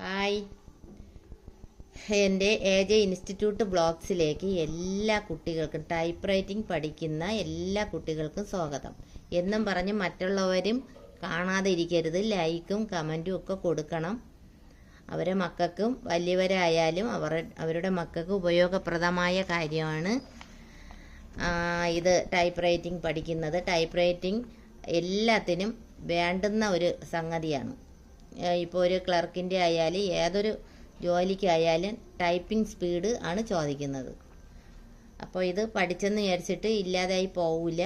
Hi, എൻ്റെ AJ institute ബ്ലോഗ്സിലേക്ക് എല്ലാ കുട്ടികൾക്കും ടൈപ്പ് റൈറ്റിംഗ് പഠിക്കുന്ന എല്ലാ കുട്ടികൾക്കും സ്വാഗതം. എന്നും പറഞ്ഞ് മറ്റുള്ളവരും കാണാതെ ഇരിക്കരുത്. ലൈക്കും കമൻറ്റും ഒക്കെ കൊടുക്കണം. അവരെ മക്കൾക്കും വലിയവരായാലും അവരുടെ മക്കൾക്ക് ഉപയോഗപ്രദമായ കാര്യമാണ് ഇത് ടൈപ്പ് റൈറ്റിംഗ് പഠിക്കുന്നത്. ടൈപ്പ് റൈറ്റിംഗ് എല്ലാത്തിനും വേണ്ടുന്ന ഒരു സംഗതിയാണ്. ഇപ്പോൾ ഒരു ക്ലർക്കിൻ്റെ ആയാലും ഏതൊരു ജോലിക്കായാലും ടൈപ്പിംഗ് സ്പീഡ് ആണ് ചോദിക്കുന്നത്. അപ്പോൾ ഇത് പഠിച്ചെന്ന് വിചാരിച്ചിട്ട് ഇല്ലാതായി പോവില്ല.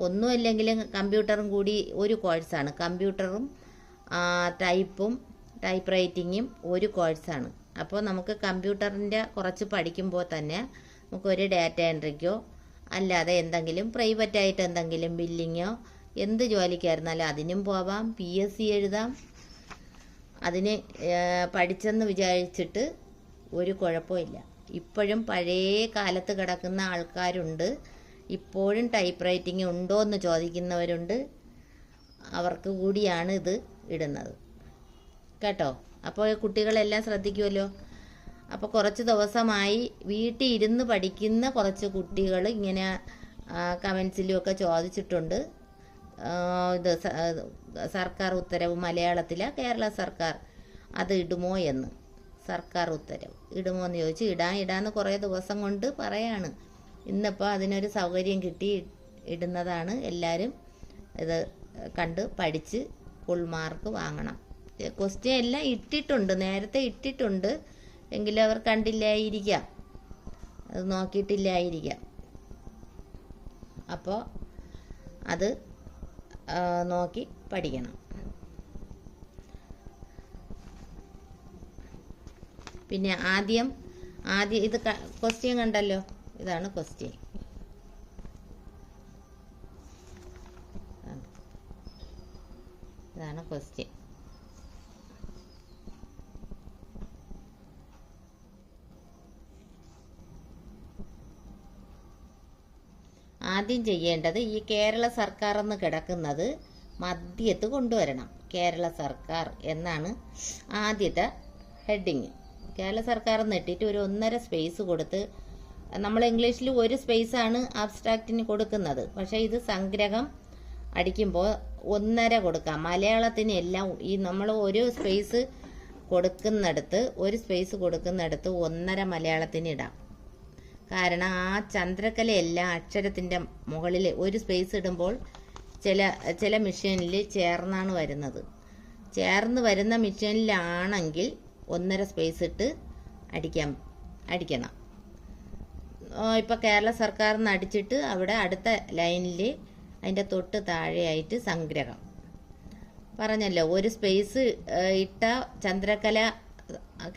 ഒന്നുമില്ലെങ്കിലും കമ്പ്യൂട്ടറും കൂടി ഒരു കോഴ്സാണ്. കമ്പ്യൂട്ടറും ടൈപ്പും ടൈപ്പ് റൈറ്റിങ്ങും ഒരു കോഴ്സാണ്. അപ്പോൾ നമുക്ക് കമ്പ്യൂട്ടറിൻ്റെ കുറച്ച് പഠിക്കുമ്പോൾ തന്നെ നമുക്കൊരു ഡാറ്റ എൻട്രിക്കോ അല്ലാതെ എന്തെങ്കിലും പ്രൈവറ്റായിട്ട് എന്തെങ്കിലും ബില്ലിങ്ങോ എന്ത് ജോലിക്കായിരുന്നാലും അതിനും പോവാം. PSC എഴുതാം. അതിന് പഠിച്ചെന്ന് വിചാരിച്ചിട്ട് ഒരു കുഴപ്പമില്ല. ഇപ്പോഴും പഴയ കാലത്ത് കിടക്കുന്ന ആൾക്കാരുണ്ട്. ഇപ്പോഴും ടൈപ്പ് റൈറ്റിംഗ് ഉണ്ടോ എന്ന് ചോദിക്കുന്നവരുണ്ട്. അവർക്ക് കൂടിയാണ് ഇത് ഇടുന്നത് കേട്ടോ. അപ്പോൾ കുട്ടികളെല്ലാം ശ്രദ്ധിക്കുമല്ലോ. അപ്പോൾ കുറച്ച് ദിവസമായി വീട്ടിൽ ഇരുന്ന് പഠിക്കുന്ന കുറച്ച് കുട്ടികൾ ഇങ്ങനെ കമൻസിലുമൊക്കെ ചോദിച്ചിട്ടുണ്ട്. ഇത് സർക്കാർ ഉത്തരവ് മലയാളത്തിലെ കേരള സർക്കാർ അത് ഇടുമോ എന്ന്. സർക്കാർ ഉത്തരവ് ഇടുമോ എന്ന് ചോദിച്ച് ഇടാന്ന് കുറേ ദിവസം കൊണ്ട് പറയാണ്. ഇന്നിപ്പോൾ അതിനൊരു സൗകര്യം കിട്ടി ഇടുന്നതാണ്. എല്ലാവരും ഇത് കണ്ട് പഠിച്ച് ഫുൾ മാർക്ക് വാങ്ങണം. ക്വസ്റ്റ്യൻ എല്ലാം ഇട്ടിട്ടുണ്ട്, നേരത്തെ ഇട്ടിട്ടുണ്ട്. എങ്കിലും അവർ കണ്ടില്ലായിരിക്കാം, അത് നോക്കിയിട്ടില്ലായിരിക്കാം. അപ്പോൾ അത് നോക്കി പഠിക്കണം. പിന്നെ ആദ്യം ഇത് ക്വസ്റ്റ്യൻ കണ്ടല്ലോ. ഇതാണ് ക്വസ്റ്റ്യൻ. ഇതാണ് ക്വസ്റ്റ്യൻ. ആദ്യം ചെയ്യേണ്ടത് ഈ കേരള സർക്കാർ എന്ന് കിടക്കുന്നത് മധ്യത്ത് കൊണ്ടുവരണം. കേരള സർക്കാർ എന്നാണ് ആദ്യത്തെ ഹെഡിങ്. കേരള സർക്കാർ എന്നിട്ടിട്ട് ഒരു 1.5 സ്പേസ് കൊടുത്ത്, നമ്മൾ ഇംഗ്ലീഷിൽ ഒരു സ്പേസാണ് ആബ്സ്ട്രാക്റ്റിന് കൊടുക്കുന്നത്. പക്ഷേ ഇത് സംഗ്രഹം അടിക്കുമ്പോൾ 1.5 കൊടുക്കാം. മലയാളത്തിന് എല്ലാം ഈ നമ്മൾ ഒരു സ്പേസ് കൊടുക്കുന്നിടത്ത് 1.5 മലയാളത്തിന് ഇടാം. കാരണം ആ ചന്ദ്രക്കലയെല്ലാം അക്ഷരത്തിൻ്റെ മുകളിൽ ഒരു സ്പേസ് ഇടുമ്പോൾ ചില മെഷീനിൽ ചേർന്നാണ് വരുന്നത്. ചേർന്ന് വരുന്ന മെഷീനിലാണെങ്കിൽ 1.5 സ്പേസ് ഇട്ട് അടിക്കണം. ഇപ്പോൾ കേരള സർക്കാരിന് അടിച്ചിട്ട് അവിടെ അടുത്ത ലൈനിൽ അതിൻ്റെ തൊട്ട് താഴെയായിട്ട് സംഗ്രഹം പറഞ്ഞല്ലോ. ഒരു സ്പേസ് ഇട്ട ചന്ദ്രക്കല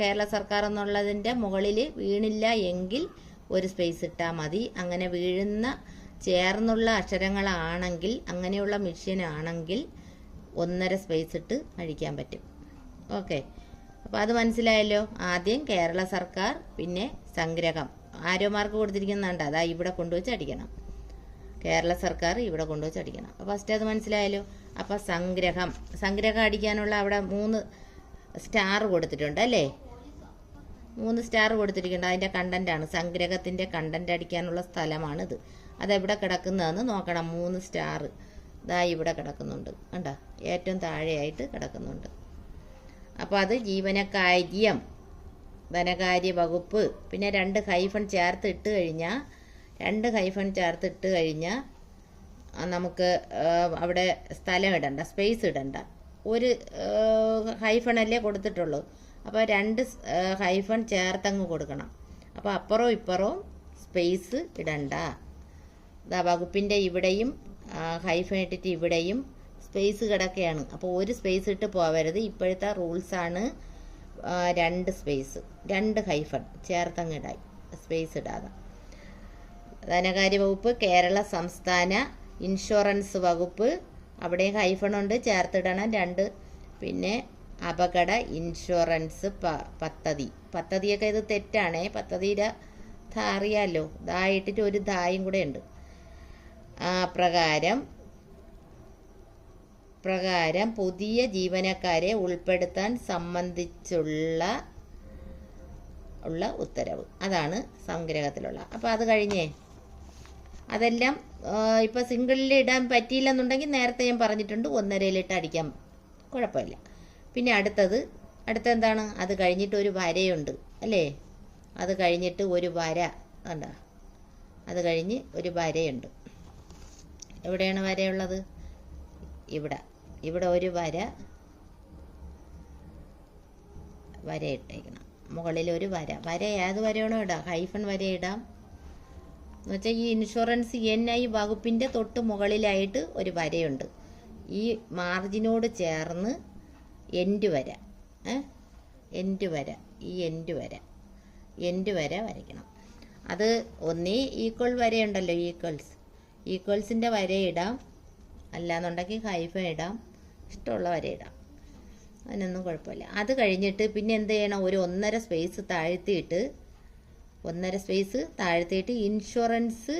കേരള സർക്കാർ എന്നുള്ളതിൻ്റെ മുകളിൽ വീണില്ല എങ്കിൽ 1 സ്പേസ് ഇട്ടാൽ മതി. അങ്ങനെ വീഴുന്ന ചേർന്നുള്ള അക്ഷരങ്ങളാണെങ്കിൽ, അങ്ങനെയുള്ള മെഷീനാണെങ്കിൽ 1.5 സ്പേസ് ഇട്ട് അടിക്കാൻ പറ്റും. ഓക്കെ, അപ്പോൾ അത് മനസ്സിലായല്ലോ. ആദ്യം കേരള സർക്കാർ, പിന്നെ സംഗ്രഹം. ആരോ മാർക്ക് കൊടുത്തിരിക്കുന്നുണ്ട്, അതാ ഇവിടെ കൊണ്ടുവച്ച് അടിക്കണം. കേരള സർക്കാർ ഇവിടെ കൊണ്ടുവച്ച് അടിക്കണം. അപ്പോൾ ഫസ്റ്റ് അത് മനസ്സിലായല്ലോ. അപ്പോൾ സംഗ്രഹം അടിക്കാനുള്ള അവിടെ 3 സ്റ്റാർ കൊടുത്തിട്ടുണ്ട് അല്ലേ? 3 സ്റ്റാർ കൊടുത്തിരിക്കുന്നത് അതിൻ്റെ കണ്ടൻറ്റാണ്. സംഗ്രഹത്തിൻ്റെ കണ്ടൻറ്റ് അടിക്കാനുള്ള സ്ഥലമാണിത്. അതെവിടെ കിടക്കുന്നതെന്ന് നോക്കണം. 3 സ്റ്റാർ ഇതാ ഇവിടെ കിടക്കുന്നുണ്ട് കണ്ടോ, ഏറ്റവും താഴെയായിട്ട് കിടക്കുന്നുണ്ട്. അപ്പോൾ അത് ജീവനക്കാര്യം, ധനകാര്യ വകുപ്പ്. പിന്നെ 2 ഹൈഫൺ ചേർത്ത് ഇട്ട് കഴിഞ്ഞാൽ നമുക്ക് അവിടെ സ്ഥലം ഇടണ്ട, സ്പേസ് ഇടണ്ട. ഒരു ഹൈഫണല്ലേ കൊടുത്തിട്ടുള്ളൂ. അപ്പോൾ 2 ഹൈഫൺ ചേർത്തങ്ങ് കൊടുക്കണം. അപ്പോൾ അപ്പുറവും ഇപ്പുറവും സ്പേസ് ഇടണ്ട. വകുപ്പിൻ്റെ ഇവിടെയും ഹൈഫൺ ഇട്ടിട്ട് ഇവിടെയും സ്പേസ് കിടക്കുകയാണ്. അപ്പോൾ 1 സ്പേസ് ഇട്ട് പോവരുത്. ഇപ്പോഴത്തെ റൂൾസാണ് 2 സ്പേസ്, 2 ഹൈഫൺ ചേർത്തങ്ങ് സ്പേസ് ഇടാതെ. ധനകാര്യ വകുപ്പ്, കേരള സംസ്ഥാന ഇൻഷുറൻസ് വകുപ്പ്, അവിടെയും ഹൈഫണുണ്ട്, ചേർത്തിടണം 2. പിന്നെ അപകട ഇൻഷുറൻസ് പദ്ധതിയൊക്കെ ഇത് തെറ്റാണേ. പദ്ധതിയുടെ അറിയാമല്ലോ, ഇതായിട്ടിട്ട് ഒരു ധായും കൂടെ ഉണ്ട്. പ്രകാരം പ്രകാരം പുതിയ ജീവനക്കാരെ ഉൾപ്പെടുത്താൻ സംബന്ധിച്ചുള്ള ഉത്തരവ്. അതാണ് സംഗ്രഹത്തിലുള്ള. അപ്പോൾ അത് കഴിഞ്ഞേ അതെല്ലാം ഇപ്പോൾ സിംഗിളിൽ ഇടാൻ പറ്റിയില്ലെന്നുണ്ടെങ്കിൽ നേരത്തെ ഞാൻ പറഞ്ഞിട്ടുണ്ട് 1.5 അടിക്കാം, കുഴപ്പമില്ല. പിന്നെ അടുത്തെന്താണ്? അത് കഴിഞ്ഞിട്ട് ഒരു വരയുണ്ട് അല്ലേ? അത് കഴിഞ്ഞിട്ട് ഒരു വര കണ്ട, അത് കഴിഞ്ഞ് ഒരു വരയുണ്ട്. എവിടെയാണ് വരയുള്ളത്? ഇവിടെ ഒരു വര ഇട്ടേക്കണം. മുകളിൽ ഒരു വര ഏത് വരയാണോ ഇടാം, ഹൈഫൺ വര ഇടാം. എന്ന് വെച്ചാൽ ഈ ഇൻഷുറൻസ് NI വകുപ്പിൻ്റെ തൊട്ട് മുകളിലായിട്ട് ഒരു വരയുണ്ട്. ഈ മാർജിനോട് ചേർന്ന് എൻഡ് വര, എൻഡ് വര വരയ്ക്കണം. അത് ഒന്നീ ഈക്വൽ വരയുണ്ടല്ലോ, ഈക്വൽസിൻ്റെ വര ഇടാം, അല്ലാന്നുണ്ടെങ്കിൽ ഹൈഫൻ ഇടാം, ഇഷ്ടമുള്ള വര ഇടാം, അതിനൊന്നും കുഴപ്പമില്ല. അത് കഴിഞ്ഞിട്ട് പിന്നെ എന്ത് ചെയ്യണം? ഒരു 1.5 സ്പേസ് താഴ്ത്തിയിട്ട് ഇൻഷുറൻസ്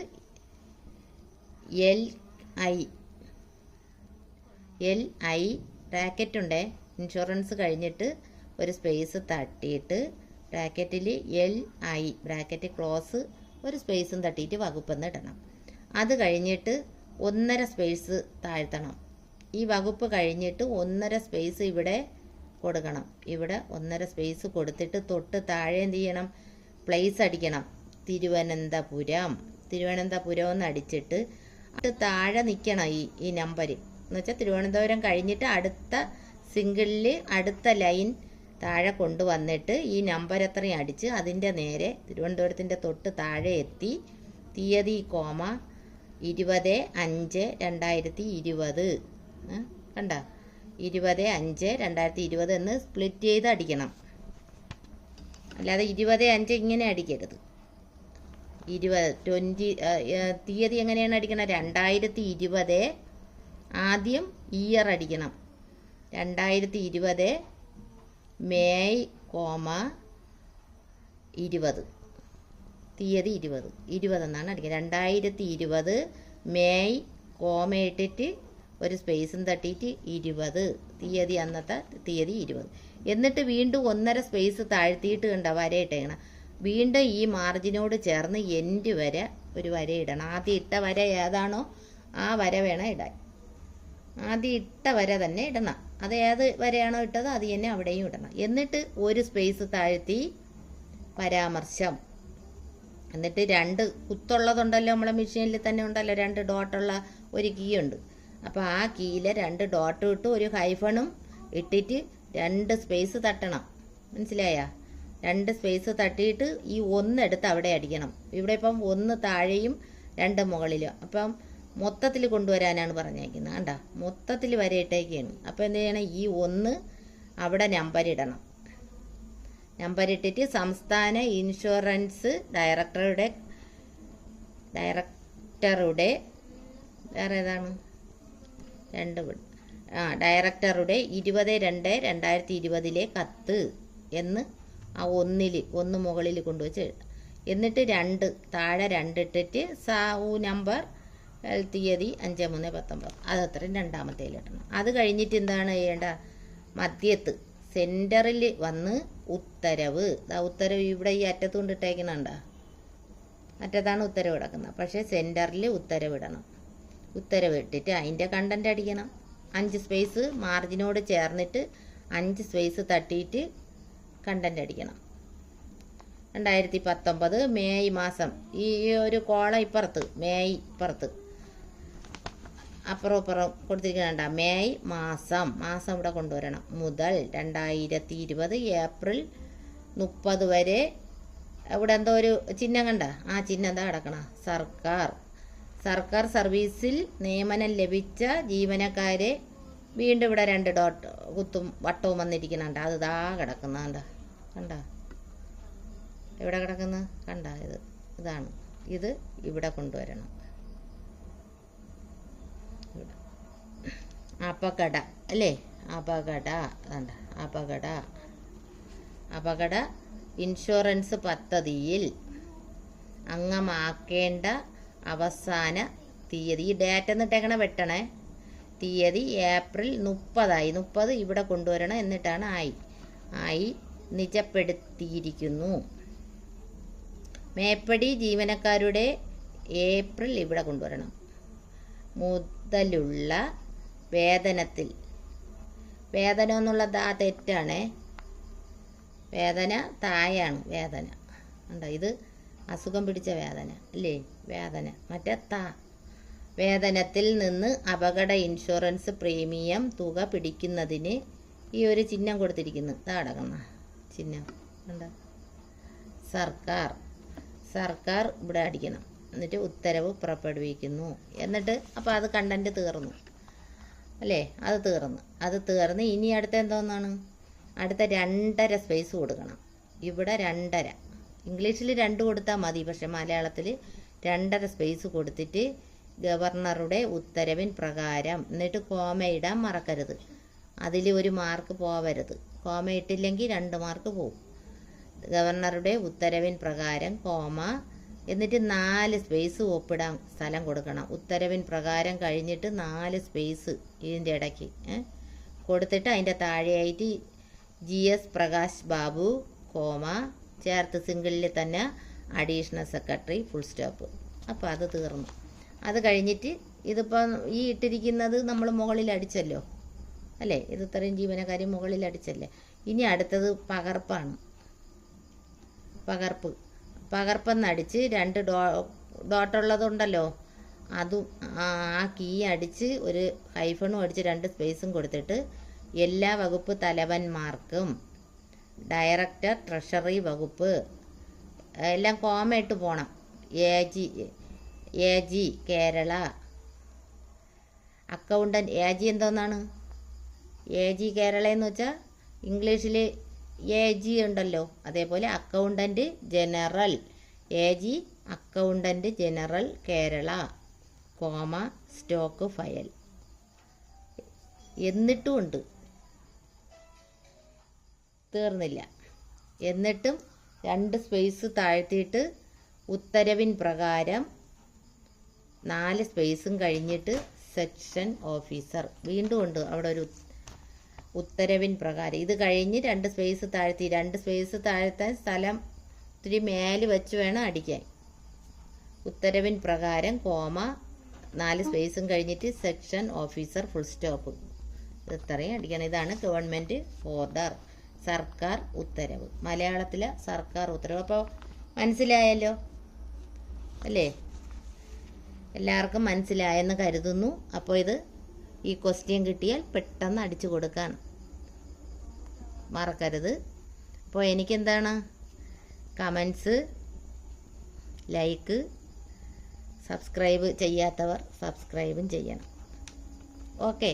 LI ബ്രാക്കറ്റ് ഉണ്ടേ, ഇൻഷുറൻസ് കഴിഞ്ഞിട്ട് ഒരു സ്പേസ് തട്ടിയിട്ട് ബ്രാക്കറ്റിൽ LI ബ്രാക്കറ്റ് ക്ലോസ് ഒരു സ്പേസും തട്ടിയിട്ട് വകുപ്പെന്ന് ഇടണം. അത് കഴിഞ്ഞിട്ട് 1.5 സ്പേസ് താഴ്ത്തണം. ഈ വകുപ്പ് കഴിഞ്ഞിട്ട് 1.5 സ്പേസ് ഇവിടെ കൊടുക്കണം. ഇവിടെ 1.5 സ്പേസ് കൊടുത്തിട്ട് തൊട്ട് താഴെ എന്ത് ചെയ്യണം? പ്ലേസ് അടിക്കണം. തിരുവനന്തപുരം എന്ന് അടിച്ചിട്ട് താഴെ നിൽക്കണം ഈ നമ്പർ. എന്ന് വെച്ചാൽ തിരുവനന്തപുരം കഴിഞ്ഞിട്ട് അടുത്ത സിംഗിളിൽ അടുത്ത ലൈൻ താഴെ കൊണ്ടുവന്നിട്ട് ഈ നമ്പർ എത്രയും അടിച്ച് അതിൻ്റെ നേരെ തിരുവനന്തപുരത്തിൻ്റെ തൊട്ട് താഴെ എത്തി തീയതി 20/5/2020 കണ്ട, 20/5/2020 എന്ന് സ്പ്ലിറ്റ് ചെയ്ത് അടിക്കണം. അല്ലാതെ 20/5 ഇങ്ങനെ അടിക്കരുത്. 20 തീയതി എങ്ങനെയാണ് അടിക്കണം? 2020 ആദ്യം ഇയർ അടിക്കണം. 2020 മെയ് 20 തീയതി 20 എന്നാണ് അടിക്കുന്നത്. 2020 മെയ് ഇട്ടിട്ട് ഒരു സ്പേസും തട്ടിയിട്ട് 20 തീയതി, അന്നത്തെ തീയതി 20. എന്നിട്ട് വീണ്ടും 1.5 സ്പേസ് താഴ്ത്തിയിട്ട് കണ്ട വരയിട്ടേക്കണം. വീണ്ടും ഈ മാർജിനോട് ചേർന്ന് എൻഡ് വരെ ഒരു വര ഇടണം. ആദ്യം ഇട്ട വര ഏതാണോ ആ വര വേണം ഇടാൻ. ആദ്യം ഇട്ട വര തന്നെ ഇടണം. അത് ഏത് വരയാണോ ഇട്ടത് അത് തന്നെ അവിടെയും ഇടണം. എന്നിട്ട് ഒരു സ്പേസ് താഴ്ത്തി പരാമർശം. എന്നിട്ട് 2 കുത്തുള്ളതുണ്ടല്ലോ, നമ്മളെ മെഷീനിൽ തന്നെ ഉണ്ടല്ലോ 2 ഡോട്ടുള്ള ഒരു കീ ഉണ്ട്. അപ്പോൾ ആ കീയിൽ 2 ഡോട്ട് ഇട്ട് ഒരു ഹൈഫണും ഇട്ടിട്ട് 2 സ്പേസ് തട്ടണം. മനസ്സിലായ? 2 സ്പേസ് തട്ടിയിട്ട് ഈ 1 എടുത്ത് അവിടെ അടിക്കണം. ഇവിടെ ഇപ്പം 1 താഴെയും 2 മുകളിലും. അപ്പം മൊത്തത്തിൽ കൊണ്ടുവരാനാണ് പറഞ്ഞേക്കുന്നത്. കണ്ട, മൊത്തത്തിൽ വരയിട്ടേക്കാണ്. അപ്പോൾ എന്ത് ചെയ്യണം? ഈ 1 അവിടെ നമ്പർ ഇടണം. നമ്പർ ഇട്ടിട്ട് സംസ്ഥാന ഇൻഷുറൻസ് ഡയറക്ടറുടെ വേറെ ഏതാണ്? ഡയറക്ടറുടെ 20/2/2020 കത്ത് എന്ന് ആ 1 മുകളിൽ കൊണ്ടുവച്ച് എഴുതാം. എന്നിട്ട് 2 താഴെ 2 ഇട്ടിട്ട് നമ്പർ തീയതി 5/3/19 അതത്രയും രണ്ടാമത്തേൽ ഇടണം. അത് കഴിഞ്ഞിട്ട് എന്താണ് ചെയ്യേണ്ട? മധ്യത്ത് സെൻറ്ററിൽ വന്ന് ഉത്തരവ്. ഉത്തരവ് ഇവിടെ ഈ അറ്റത്തുകൊണ്ട് ഇട്ടേക്കുന്നുണ്ടോ? അറ്റത്താണ് ഉത്തരവ് കിടക്കുന്നത്. പക്ഷേ സെൻറ്ററിൽ ഉത്തരവ് ഇടണം. ഉത്തരവ് ഇട്ടിട്ട് അതിൻ്റെ കണ്ടന്റ് അടിക്കണം. 5 സ്പേസ് മാർജിനോട് ചേർന്നിട്ട് 5 സ്പേസ് തട്ടിയിട്ട് കണ്ടന്റ് അടിക്കണം. 2019 മെയ് മാസം. ഈ ഒരു കോളം ഇപ്പുറത്ത് മെയ് ഇപ്പുറത്ത് അപ്പുറം കൊടുത്തിരിക്കുന്നുണ്ട. മെയ് മാസം ഇവിടെ കൊണ്ടുവരണം. മുതൽ 2020 ഏപ്രിൽ 30 വരെ ഇവിടെ എന്തോ ഒരു ചിഹ്നം കണ്ട, ആ ചിഹ്നം എന്താ കിടക്കണം? സർക്കാർ സർവീസിൽ നിയമനം ലഭിച്ച ജീവനക്കാരെ വീണ്ടും ഇവിടെ 2 ഡോട്ട് കുത്തും വട്ടവും വന്നിരിക്കുന്നുണ്ട്. അത് ഇതാ കിടക്കുന്ന കണ്ട, എവിടെ കിടക്കുന്നത് കണ്ട? ഇതാണ്. ഇത് ഇവിടെ കൊണ്ടുവരണം. അപകട അല്ലേ? അപകട ഇൻഷുറൻസ് പദ്ധതിയിൽ അംഗമാക്കേണ്ട അവസാന തീയതി. ഈ ഡേറ്റ് എന്നിട്ടേക്കണ വെട്ടണേ. തീയതി ഏപ്രിൽ 30 ഇവിടെ കൊണ്ടുവരണം. എന്നിട്ടാണ് ആയി നിജപ്പെടുത്തിയിരിക്കുന്നു. മേപ്പടി ജീവനക്കാരുടെ ഏപ്രിൽ ഇവിടെ കൊണ്ടുവരണം. മുതലുള്ള വേതനത്തിൽ, വേതനം എന്നുള്ളത് ആ തെറ്റാണ്. വേദന തായാണ് വേദന. ഉണ്ടോ? ഇത് അസുഖം പിടിച്ച വേദന അല്ലേ? വേദന മറ്റേ വേതനത്തിൽ നിന്ന് അപകട ഇൻഷുറൻസ് പ്രീമിയം തുക പിടിക്കുന്നതിന് ഈ ഒരു ചിഹ്നം കൊടുത്തിരിക്കുന്നു. അടങ്ങുന്ന ചിഹ്നം ഉണ്ടോ? സർക്കാർ ഇവിടെ അടിക്കണം. എന്നിട്ട് ഉത്തരവ് പുറപ്പെടുവിക്കുന്നു. എന്നിട്ട് അപ്പോൾ അത് കണ്ടന്റ് തീർന്നു അല്ലേ? അത് തീർന്ന് ഇനി അടുത്ത എന്തോന്നാണ്? അടുത്ത 2.5 സ്പേസ് കൊടുക്കണം. ഇവിടെ 2.5, ഇംഗ്ലീഷിൽ 2 കൊടുത്താൽ മതി. പക്ഷെ മലയാളത്തിൽ 2.5 സ്പേസ് കൊടുത്തിട്ട് ഗവർണറുടെ ഉത്തരവിൻ പ്രകാരം, എന്നിട്ട് കോമ ഇടാൻ മറക്കരുത്. അതിൽ ഒരു മാർക്ക് പോവരുത്. കോമ ഇട്ടില്ലെങ്കിൽ 2 മാർക്ക് പോവും. ഗവർണറുടെ ഉത്തരവിൻ പ്രകാരം കോമ, എന്നിട്ട് 4 സ്പേസ് ഒപ്പിടാൻ സ്ഥലം കൊടുക്കണം. ഉത്തരവിൻ പ്രകാരം കഴിഞ്ഞിട്ട് 4 സ്പേസ് ഇതിൻ്റെ ഇടയ്ക്ക് കൊടുത്തിട്ട് അതിൻ്റെ താഴെയായിട്ട് GS പ്രകാശ് ബാബു കോമ ചേർത്ത് സിംഗിളിൽ തന്നെ അഡീഷണൽ സെക്രട്ടറി ഫുൾ സ്റ്റോപ്പ്. അപ്പോൾ അത് തീർന്നു. അത് കഴിഞ്ഞിട്ട് ഇതിപ്പോൾ ഈ ഇട്ടിരിക്കുന്നത് നമ്മൾ മുകളിൽ അടിച്ചല്ലോ അല്ലേ? ഇത് ഇത്രയും ജീവനക്കാരി മുകളിൽ അടിച്ചല്ലേ. ഇനി അടുത്തത് പകർപ്പാണ്. പകർപ്പെന്നടിച്ച് 2 ഡോട്ടുള്ളതുണ്ടല്ലോ, അതും ആ കീ അടിച്ച് ഒരു ഹൈഫണും അടിച്ച് 2 സ്പേസും കൊടുത്തിട്ട് എല്ലാ വകുപ്പ് തലവന്മാർക്കും, ഡയറക്ടർ ട്രഷറി വകുപ്പ് എല്ലാം കോമയിട്ട് പോകണം. AG Kerala accountant. AG എന്തോന്നാണ്? AG കേരള എന്ന് വെച്ചാൽ ഇംഗ്ലീഷിൽ AG ഉണ്ടല്ലോ, അതേപോലെ accountant general. AG accountant general Kerala comma stock file. എന്നിട്ടും ഉണ്ട്, തീർന്നില്ല. എന്നിട്ടും 2 സ്പേസ് താഴ്ത്തിയിട്ട് ഉത്തരവിൻ പ്രകാരം 4 സ്പേസും കഴിഞ്ഞിട്ട് സെക്ഷൻ ഓഫീസർ. വീണ്ടും ഉണ്ട് അവിടെ ഒരു ഉത്തരവിൻ പ്രകാരം. ഇത് കഴിഞ്ഞ് 2 സ്പേസ് താഴ്ത്തി. 2 സ്പേസ് താഴ്ത്താൻ സ്ഥലം ഇത്തിരി മേല് വെച്ച് വേണം അടിക്കാൻ. ഉത്തരവിൻ പ്രകാരം കോമ 4 സ്പേസും കഴിഞ്ഞിട്ട് സെക്ഷൻ ഓഫീസർ ഫുൾ സ്റ്റോപ്പ്. ഇത്രയും അടിക്കണം. ഇതാണ് ഗവൺമെൻറ് ഓർഡർ, സർക്കാർ ഉത്തരവ്. മലയാളത്തിലെ സർക്കാർ ഉത്തരവ്. അപ്പോൾ മനസ്സിലായല്ലോ അല്ലേ? എല്ലാവർക്കും മനസ്സിലായെന്ന് കരുതുന്നു. അപ്പോൾ ഈ ക്വസ്റ്റ്യൻ കിട്ടിയാൽ പെട്ടെന്ന് അടിച്ചു കൊടുക്കാൻ മറക്കരുത്. അപ്പോൾ എനിക്കെന്താണ്? കമൻസ്, ലൈക്ക്, സബ്സ്ക്രൈബ് ചെയ്യാത്തവർ സബ്സ്ക്രൈബും ചെയ്യണം. ഓക്കെ.